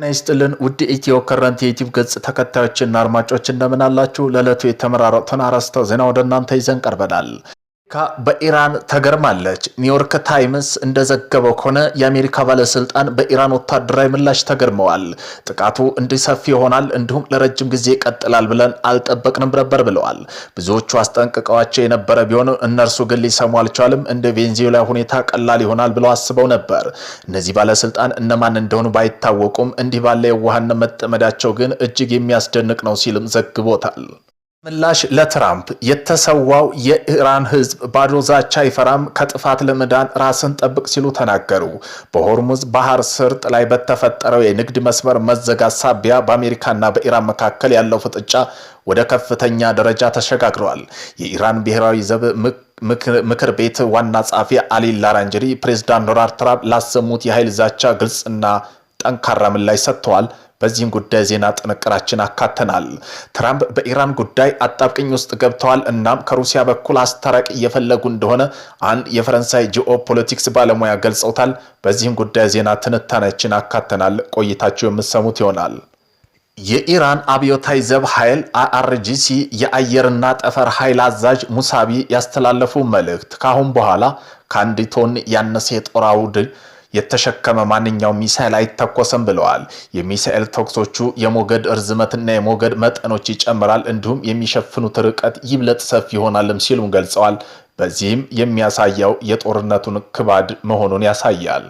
ይስጥልን ውድ ኢትዮ ከረንት የዩቲዩብ ገጽ ተከታዮችና አድማጮች እንደምን አላችሁ? ለዕለቱ የተመራረጡትን አርዕስተ ዜና ወደ እናንተ ይዘን ቀርበናል። በኢራን ተገርማለች። ኒውዮርክ ታይምስ እንደዘገበው ከሆነ የአሜሪካ ባለስልጣን በኢራን ወታደራዊ ምላሽ ተገርመዋል። ጥቃቱ እንዲሰፊ ይሆናል እንዲሁም ለረጅም ጊዜ ይቀጥላል ብለን አልጠበቅንም ነበር ብለዋል። ብዙዎቹ አስጠንቅቀዋቸው የነበረ ቢሆን እነርሱ ግን ሊሰሙ አልቻሉም። እንደ ቬንዙዌላ ሁኔታ ቀላል ይሆናል ብለው አስበው ነበር። እነዚህ ባለስልጣን እነማን እንደሆኑ ባይታወቁም እንዲህ ባለ የዋህነት መጠመዳቸው ግን እጅግ የሚያስደንቅ ነው ሲልም ዘግቦታል። ምላሽ ለትራምፕ የተሰዋው የኢራን ህዝብ ባዶ ዛቻ አይፈራም፣ ከጥፋት ለመዳን ራስን ጠብቅ ሲሉ ተናገሩ። በሆርሙዝ ባህር ሰርጥ ላይ በተፈጠረው የንግድ መስመር መዘጋት ሳቢያ በአሜሪካና በኢራን መካከል ያለው ፍጥጫ ወደ ከፍተኛ ደረጃ ተሸጋግሯል። የኢራን ብሔራዊ ዘብ ምክር ቤት ዋና ጸሐፊ አሊ ላራንጀሪ ፕሬዝዳንት ዶናልድ ትራምፕ ላሰሙት የኃይል ዛቻ ግልጽና ጠንካራ ምላሽ ሰጥተዋል። በዚህም ጉዳይ ዜና ጥንቅራችን አካተናል። ትራምፕ በኢራን ጉዳይ አጣብቅኝ ውስጥ ገብተዋል። እናም ከሩሲያ በኩል አስታራቂ እየፈለጉ እንደሆነ አንድ የፈረንሳይ ጂኦፖለቲክስ ባለሙያ ገልጸውታል። በዚህም ጉዳይ ዜና ትንታኔያችን አካተናል። ቆይታችሁ የምትሰሙት ይሆናል። የኢራን አብዮታዊ ዘብ ኃይል IRGC የአየርና ጠፈር ኃይል አዛዥ ሙሳቢ ያስተላለፉ መልእክት ካሁን በኋላ ከአንድ ቶን ያነሰ የጦር አውድ የተሸከመ ማንኛውም ሚሳኤል አይተኮስም ብለዋል። የሚሳኤል ተኩሶቹ የሞገድ እርዝመትና የሞገድ መጠኖች ይጨምራል፣ እንዲሁም የሚሸፍኑት ርቀት ይብለጥ ሰፊ ይሆናልም ሲሉም ገልጸዋል። በዚህም የሚያሳየው የጦርነቱን ክባድ መሆኑን ያሳያል።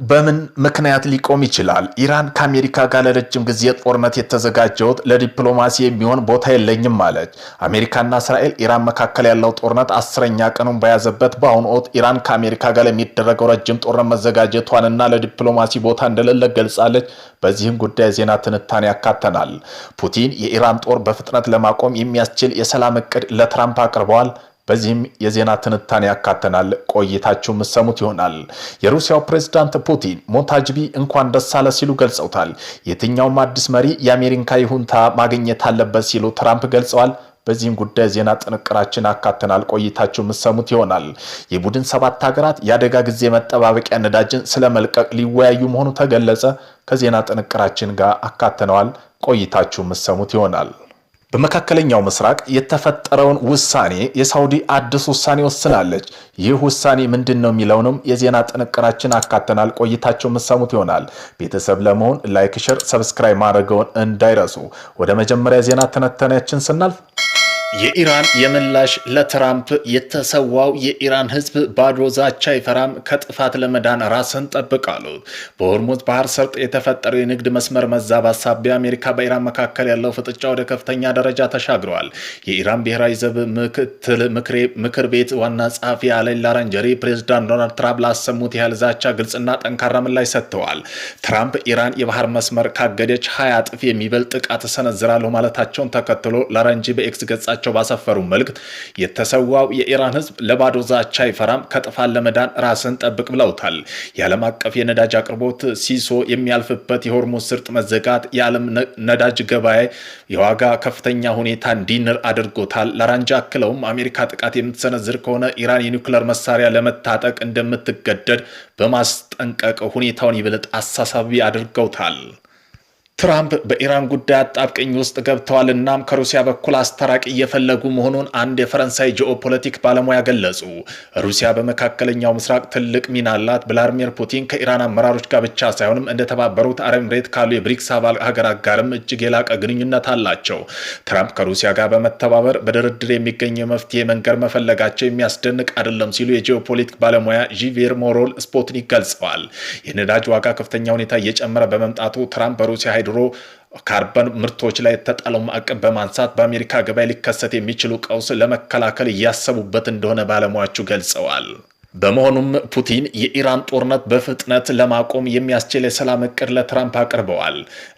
በምን ምክንያት ሊቆም ይችላል? ኢራን ከአሜሪካ ጋር ለረጅም ጊዜ ጦርነት የተዘጋጀውት ለዲፕሎማሲ የሚሆን ቦታ የለኝም አለች። አሜሪካና እስራኤል ኢራን መካከል ያለው ጦርነት 10ኛ ቀኑን በያዘበት በአሁኑ ወቅት ኢራን ከአሜሪካ ጋር የሚደረገው ረጅም ጦርነት መዘጋጀቷንና ለዲፕሎማሲ ቦታ እንደሌለ ገልጻለች። በዚህም ጉዳይ ዜና ትንታኔ ያካተናል። ፑቲን የኢራን ጦር በፍጥነት ለማቆም የሚያስችል የሰላም እቅድ ለትራምፕ አቅርበዋል። በዚህም የዜና ትንታኔ ያካተናል። ቆይታችሁ የምትሰሙት ይሆናል። የሩሲያው ፕሬዝዳንት ፑቲን ሞንታጅቢ እንኳን ደስ አለ ሲሉ ገልጸውታል። የትኛውም አዲስ መሪ የአሜሪካ ይሁንታ ማግኘት አለበት ሲሉ ትራምፕ ገልጸዋል። በዚህም ጉዳይ ዜና ጥንቅራችን አካተናል። ቆይታችሁ የምትሰሙት ይሆናል። የቡድን 7 ሀገራት የአደጋ ጊዜ መጠባበቂያ ነዳጅን ስለመልቀቅ ሊወያዩ መሆኑ ተገለጸ። ከዜና ጥንቅራችን ጋር አካተነዋል። ቆይታችሁ የምትሰሙት ይሆናል። በመካከለኛው ምስራቅ የተፈጠረውን ውሳኔ የሳውዲ አዲስ ውሳኔ ወስናለች። ይህ ውሳኔ ምንድን ነው የሚለውንም የዜና ጥንቅራችን አካተናል። ቆይታቸው የምትሰሙት ይሆናል። ቤተሰብ ለመሆን ላይክ፣ ሼር፣ ሰብስክራይብ ማድረገውን እንዳይረሱ። ወደ መጀመሪያ ዜና ትንታኔያችን ስናልፍ የኢራን የምላሽ ለትራምፕ የተሰዋው የኢራን ህዝብ ባዶ ዛቻ አይፈራም፣ ከጥፋት ለመዳን ራስን ጠብቅ አሉት። በሆርሙዝ ባህር ሰርጥ የተፈጠረው የንግድ መስመር መዛባት ሳቢያ አሜሪካ በኢራን መካከል ያለው ፍጥጫ ወደ ከፍተኛ ደረጃ ተሻግረዋል። የኢራን ብሔራዊ ዘብ ምክር ቤት ዋና ጸሐፊ አሊ ላራንጀሪ ፕሬዝዳንት ዶናልድ ትራምፕ ላሰሙት የኃይል ዛቻ ግልጽና ጠንካራ ምላሽ ሰጥተዋል። ትራምፕ ኢራን የባህር መስመር ካገደች 20 እጥፍ የሚበልጥ ጥቃት ሰነዝራለሁ ማለታቸውን ተከትሎ ላራንጂ በኤክስ ገጻቸው ባሰፈሩ መልእክት የተሰዋው የኢራን ህዝብ ለባዶ ዛቻ አይፈራም፣ ከጥፋት ለመዳን ራስን ጠብቅ ብለውታል። የዓለም አቀፍ የነዳጅ አቅርቦት ሲሶ የሚያልፍበት የሆርሙዝ ስርጥ መዘጋት የዓለም ነዳጅ ገበያ የዋጋ ከፍተኛ ሁኔታ እንዲንር አድርጎታል። ላራንጂ አክለውም አሜሪካ ጥቃት የምትሰነዝር ከሆነ ኢራን የኒውክሌር መሳሪያ ለመታጠቅ እንደምትገደድ በማስጠንቀቅ ሁኔታውን ይበልጥ አሳሳቢ አድርገውታል። ትራምፕ በኢራን ጉዳይ አጣብቅኝ ውስጥ ገብተዋል። እናም ከሩሲያ በኩል አስታራቂ እየፈለጉ መሆኑን አንድ የፈረንሳይ ጂኦፖለቲክ ባለሙያ ገለጹ። ሩሲያ በመካከለኛው ምስራቅ ትልቅ ሚና አላት። ቭላድሚር ፑቲን ከኢራን አመራሮች ጋር ብቻ ሳይሆንም እንደተባበሩት አረብ ኤምሬት ካሉ የብሪክስ አባል ሀገራት ጋርም እጅግ የላቀ ግንኙነት አላቸው። ትራምፕ ከሩሲያ ጋር በመተባበር በድርድር የሚገኝ የመፍትሄ መንገድ መፈለጋቸው የሚያስደንቅ አይደለም ሲሉ የጂኦፖለቲክ ባለሙያ ጂቬር ሞሮል ስፑትኒክ ገልጸዋል። የነዳጅ ዋጋ ከፍተኛ ሁኔታ እየጨመረ በመምጣቱ ትራምፕ በሩሲያ ድሮ ካርበን ምርቶች ላይ የተጣለው ማዕቀብ በማንሳት በአሜሪካ ገበያ ሊከሰት የሚችሉ ቀውስ ለመከላከል እያሰቡበት እንደሆነ ባለሙያዎቹ ገልጸዋል። በመሆኑም ፑቲን የኢራን ጦርነት በፍጥነት ለማቆም የሚያስችል የሰላም እቅድ ለትራምፕ አቅርበዋል።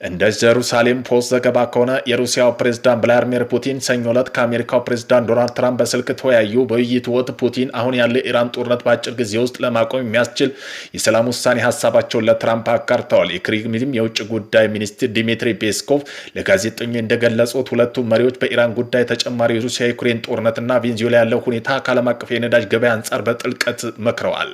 እንደ ጀሩሳሌም ፖስት ዘገባ ከሆነ የሩሲያው ፕሬዝዳንት ቭላድሚር ፑቲን ሰኞ ዕለት ከአሜሪካው ፕሬዝዳንት ዶናልድ ትራምፕ በስልክ ተወያዩ። በውይይቱ ወቅት ፑቲን አሁን ያለው የኢራን ጦርነት በአጭር ጊዜ ውስጥ ለማቆም የሚያስችል የሰላም ውሳኔ ሀሳባቸውን ለትራምፕ አጋርተዋል። የክሬምሊን የውጭ ጉዳይ ሚኒስትር ዲሚትሪ ፔስኮቭ ለጋዜጠኞች እንደገለጹት ሁለቱም መሪዎች በኢራን ጉዳይ ተጨማሪ የሩሲያ ዩክሬን ጦርነትና ቬንዙዌላ ያለው ሁኔታ ከዓለም አቀፍ የነዳጅ ገበያ አንጻር በጥልቀት መክረዋል።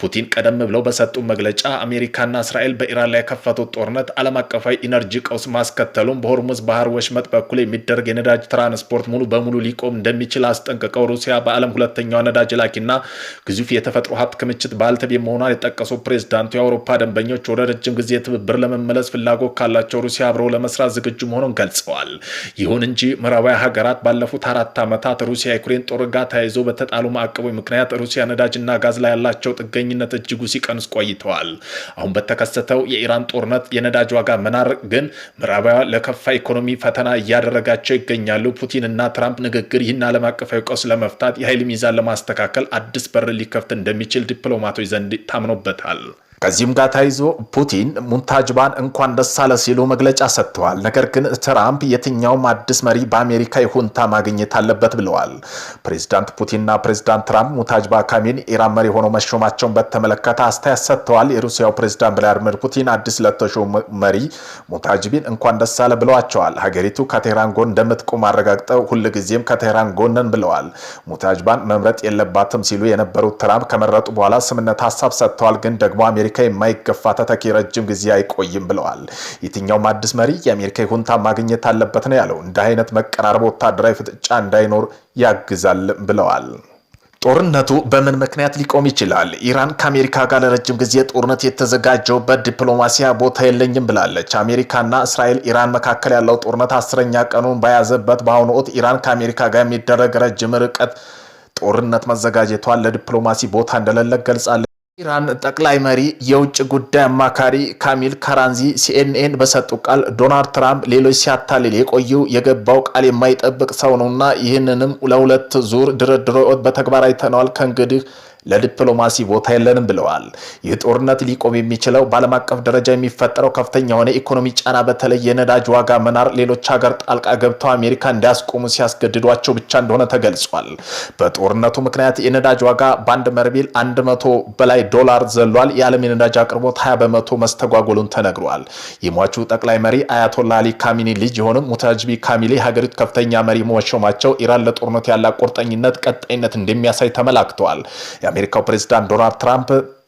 ፑቲን ቀደም ብለው በሰጡ መግለጫ አሜሪካና እስራኤል በኢራን ላይ የከፈቱት ጦርነት ዓለም አቀፋዊ ኢነርጂ ቀውስ ማስከተሉን በሆርሙዝ ባህር ወሽመጥ በኩል የሚደረግ የነዳጅ ትራንስፖርት ሙሉ በሙሉ ሊቆም እንደሚችል አስጠንቅቀው ሩሲያ በዓለም ሁለተኛው ነዳጅ ላኪና ግዙፍ የተፈጥሮ ሀብት ክምችት ባለቤት መሆኗን የጠቀሱ ፕሬዝዳንቱ የአውሮፓ ደንበኞች ወደ ረጅም ጊዜ ትብብር ለመመለስ ፍላጎት ካላቸው ሩሲያ አብረው ለመስራት ዝግጁ መሆኑን ገልጸዋል። ይሁን እንጂ ምዕራባውያን ሀገራት ባለፉት 4 ዓመታት ሩሲያ ዩክሬን ጦር ጋር ተያይዞ በተጣሉ ማዕቀቦች ምክንያት ሩሲያ ነዳጅና ጋዝ ላይ ያላቸው ጥገኝነት እጅጉ ሲቀንስ ቆይተዋል። አሁን በተከሰተው የኢራን ጦርነት የነዳጅ ዋጋ መናር ግን ምዕራባውያን ለከፋ ኢኮኖሚ ፈተና እያደረጋቸው ይገኛሉ። ፑቲንና ትራምፕ ንግግር ይህን ዓለም አቀፋዊ ቀውስ ለመፍታት የኃይል ሚዛን ለማስተካከል አዲስ በር ሊከፍት እንደሚችል ዲፕሎማቶች ዘንድ ታምኖበታል። ከዚህም ጋር ተያይዞ ፑቲን ሙንታጅባን እንኳን ደስ አለ ሲሉ መግለጫ ሰጥተዋል። ነገር ግን ትራምፕ የትኛውም አዲስ መሪ በአሜሪካ ይሁንታ ማግኘት አለበት ብለዋል። ፕሬዚዳንት ፑቲንና ፕሬዚዳንት ትራምፕ ሙንታጅባ ካሚል ኢራን መሪ ሆነው መሾማቸውን በተመለከተ አስተያየት ሰጥተዋል። የሩሲያው ፕሬዚዳንት ቭላዲሚር ፑቲን አዲስ ለተሾሙ መሪ ሙንታጅቢን እንኳን ደስ አለ ብለዋቸዋል። ሀገሪቱ ከቴህራን ጎን እንደምትቆም አረጋግጠው ሁልጊዜም ከቴህራን ጎንን ብለዋል። ሙንታጅባን መምረጥ የለባትም ሲሉ የነበሩት ትራምፕ ከመረጡ በኋላ ስምነት ሀሳብ ሰጥተዋል። ግን ደግሞ አሜሪካ የማይገፋ ተተኪ ረጅም ጊዜ አይቆይም ብለዋል። የትኛውም አዲስ መሪ የአሜሪካ ይሁንታ ማግኘት አለበት ነው ያለው። እንደ አይነት መቀራረብ ወታደራዊ ፍጥጫ እንዳይኖር ያግዛል ብለዋል። ጦርነቱ በምን ምክንያት ሊቆም ይችላል? ኢራን ከአሜሪካ ጋር ለረጅም ጊዜ ጦርነት የተዘጋጀውበት ዲፕሎማሲያ ቦታ የለኝም ብላለች። አሜሪካና እስራኤል ኢራን መካከል ያለው ጦርነት 10ኛ ቀኑን በያዘበት በአሁኑ ወቅት ኢራን ከአሜሪካ ጋር የሚደረግ ረጅም ርቀት ጦርነት መዘጋጀቷን ለዲፕሎማሲ ቦታ እንደሌለ ገልጻለች። ኢራን ጠቅላይ መሪ የውጭ ጉዳይ አማካሪ ካሚል ካራንዚ ሲኤንኤን በሰጡ ቃል ዶናልድ ትራምፕ ሌሎች ሲያታልል የቆየው የገባው ቃል የማይጠብቅ ሰው ነውና ይህንንም ለሁለት ዙር ድርድሮ በተግባር አይተነዋል። ከእንግዲህ ለዲፕሎማሲ ቦታ የለንም ብለዋል። ይህ ጦርነት ሊቆም የሚችለው በዓለም አቀፍ ደረጃ የሚፈጠረው ከፍተኛ የሆነ ኢኮኖሚ ጫና፣ በተለይ የነዳጅ ዋጋ መናር ሌሎች ሀገር ጣልቃ ገብተው አሜሪካ እንዲያስቆሙ ሲያስገድዷቸው ብቻ እንደሆነ ተገልጿል። በጦርነቱ ምክንያት የነዳጅ ዋጋ በአንድ በርሜል 100 በላይ ዶላር ዘሏል። የዓለም የነዳጅ አቅርቦት 20 በመቶ መስተጓጎሉን ተነግሯል። የሟቹ ጠቅላይ መሪ አያቶላ አሊ ካሚኒ ልጅ የሆኑት ሙታጅቢ ካሚሊ ሀገሪቱ ከፍተኛ መሪ መሾማቸው ኢራን ለጦርነቱ ያላት ቁርጠኝነት ቀጣይነት እንደሚያሳይ ተመላክተዋል። የአሜሪካው ፕሬዝዳንት ዶናልድ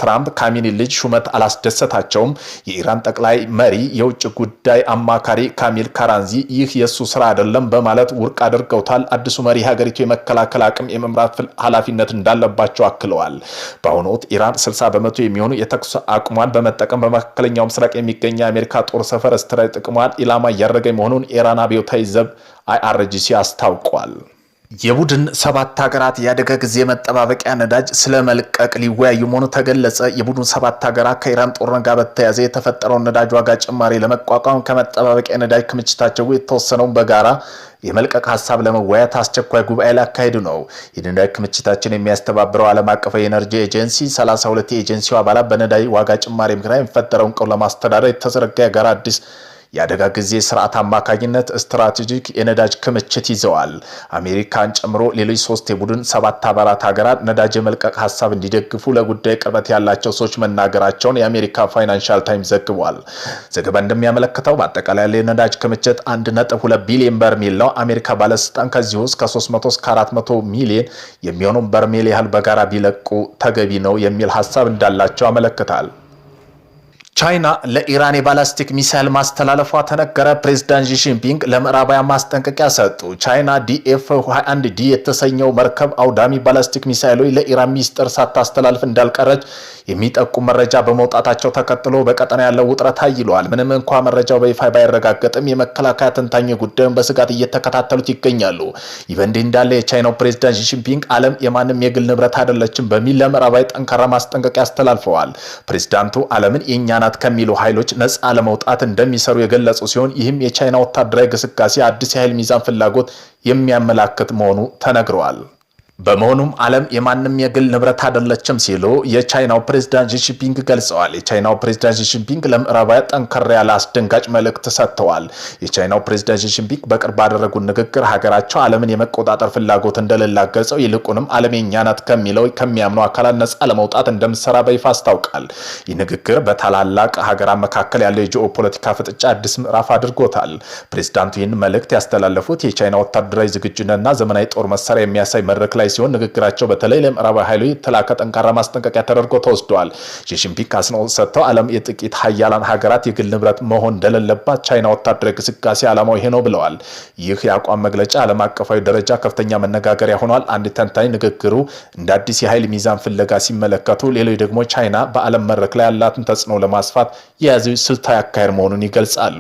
ትራምፕ ካሚኒ ልጅ ሹመት አላስደሰታቸውም። የኢራን ጠቅላይ መሪ የውጭ ጉዳይ አማካሪ ካሚል ካራንዚ ይህ የሱ ስራ አይደለም በማለት ውድቅ አድርገውታል። አዲሱ መሪ ሀገሪቱ የመከላከል አቅም የመምራት ኃላፊነት እንዳለባቸው አክለዋል። በአሁኑ ወቅት ኢራን 60 በመቶ የሚሆኑ የተኩስ አቅሟን በመጠቀም በመካከለኛው ምስራቅ የሚገኘ የአሜሪካ ጦር ሰፈር ስትራቴጂክ ጥቅሟን ኢላማ እያደረገ መሆኑን የኢራን አብዮታዊ ዘብ IRGC አስታውቋል። የቡድን 7 ሀገራት የአደጋ ጊዜ መጠባበቂያ ነዳጅ ስለመልቀቅ ሊወያዩ መሆኑ ተገለጸ። የቡድን 7 ሀገራት ከኢራን ጦርነት ጋር በተያያዘ የተፈጠረውን ነዳጅ ዋጋ ጭማሪ ለመቋቋም ከመጠባበቂያ ነዳጅ ክምችታቸው የተወሰነውን በጋራ የመልቀቅ ሀሳብ ለመወያየት አስቸኳይ ጉባኤ ላካሄዱ ነው። የነዳጅ ክምችታችን የሚያስተባብረው ዓለም አቀፍ የኤነርጂ ኤጀንሲ 32 የኤጀንሲው አባላት በነዳጅ ዋጋ ጭማሪ ምክንያት የሚፈጠረውን ቀውስ ለማስተዳደር የተዘረጋ የጋራ አዲስ የአደጋ ጊዜ ስርዓት አማካኝነት ስትራቴጂክ የነዳጅ ክምችት ይዘዋል። አሜሪካን ጨምሮ ሌሎች 3 የቡድን 7 አባላት ሀገራት ነዳጅ የመልቀቅ ሀሳብ እንዲደግፉ ለጉዳይ ቅርበት ያላቸው ሰዎች መናገራቸውን የአሜሪካ ፋይናንሻል ታይምስ ዘግቧል። ዘገባ እንደሚያመለክተው በአጠቃላይ የነዳጅ ክምችት 1.2 ቢሊዮን በርሜል ነው። አሜሪካ ባለስልጣን ከዚህ ውስጥ ከ300 እስከ 400 ሚሊዮን የሚሆኑ በርሜል ያህል በጋራ ቢለቁ ተገቢ ነው የሚል ሀሳብ እንዳላቸው ያመለክታል። ቻይና ለኢራን የባላስቲክ ሚሳይል ማስተላለፏ ተነገረ። ፕሬዝዳንት ሺ ጂንፒንግ ለምዕራባውያን ማስጠንቀቂያ ሰጡ። ቻይና DF-21D የተሰኘው መርከብ አውዳሚ ባላስቲክ ሚሳይሎች ለኢራን ሚስጥር ሳታስተላልፍ እንዳልቀረች የሚጠቁም መረጃ በመውጣታቸው ተከትሎ በቀጠና ያለው ውጥረት አይሏል። ምንም እንኳን መረጃው በይፋ ባይረጋገጥም የመከላከያ ተንታኝ ጉዳዩን በስጋት እየተከታተሉት ይገኛሉ። ይህ በእንዲህ እንዳለ የቻይናው ፕሬዝዳንት ሺ ጂንፒንግ ዓለም የማንም የግል ንብረት አይደለችም በሚል ለምዕራባዊ ጠንካራ ማስጠንቀቂያ አስተላልፈዋል። ፕሬዝዳንቱ ዓለምን የኛ ናት ከሚሉ ኃይሎች ነፃ ለመውጣት እንደሚሰሩ የገለጹ ሲሆን ይህም የቻይና ወታደራዊ ግስጋሴ አዲስ የኃይል ሚዛን ፍላጎት የሚያመላክት መሆኑ ተነግሯል። በመሆኑም ዓለም የማንም የግል ንብረት አይደለችም ሲሉ የቻይናው ፕሬዝዳንት ሺ ጂንፒንግ ገልጸዋል። የቻይናው ፕሬዝዳንት ሺ ጂንፒንግ ለምዕራባውያን ጠንከር ያለ አስደንጋጭ መልእክት ሰጥተዋል። የቻይናው ፕሬዝዳንት ሺ ጂንፒንግ በቅርብ ባደረጉት ንግግር ሀገራቸው ዓለምን የመቆጣጠር ፍላጎት እንደሌላት ገልጸው ይልቁንም ዓለም የኛ ናት ከሚለው ከሚያምኑ አካላት ነፃ ለመውጣት እንደምትሰራ በይፋ አስታውቃል። ይህ ንግግር በታላላቅ ሀገራት መካከል ያለው የጂኦፖለቲካ ፍጥጫ አዲስ ምዕራፍ አድርጎታል። ፕሬዝዳንቱ ይህን መልእክት ያስተላለፉት የቻይና ወታደራዊ ዝግጁነትና ዘመናዊ ጦር መሳሪያ የሚያሳይ መድረክ ላይ ሲሆን ንግግራቸው በተለይ ለምዕራባዊ ኃይሎች የተላከ ጠንካራ ማስጠንቀቂያ ተደርጎ ተወስደዋል። ሺጂንፒንግ አጽንኦት ሰጥተው ዓለም የጥቂት ሀያላን ሀገራት የግል ንብረት መሆን እንደሌለባት ቻይና ወታደራዊ ግስጋሴ ዓላማው ይሄ ነው ብለዋል። ይህ የአቋም መግለጫ ዓለም አቀፋዊ ደረጃ ከፍተኛ መነጋገሪያ ሆኗል። አንድ ተንታኝ ንግግሩ እንደ አዲስ የኃይል ሚዛን ፍለጋ ሲመለከቱ፣ ሌሎች ደግሞ ቻይና በዓለም መድረክ ላይ ያላትን ተጽዕኖ ለማስፋት የያዘው ስልታዊ አካሄድ መሆኑን ይገልጻሉ።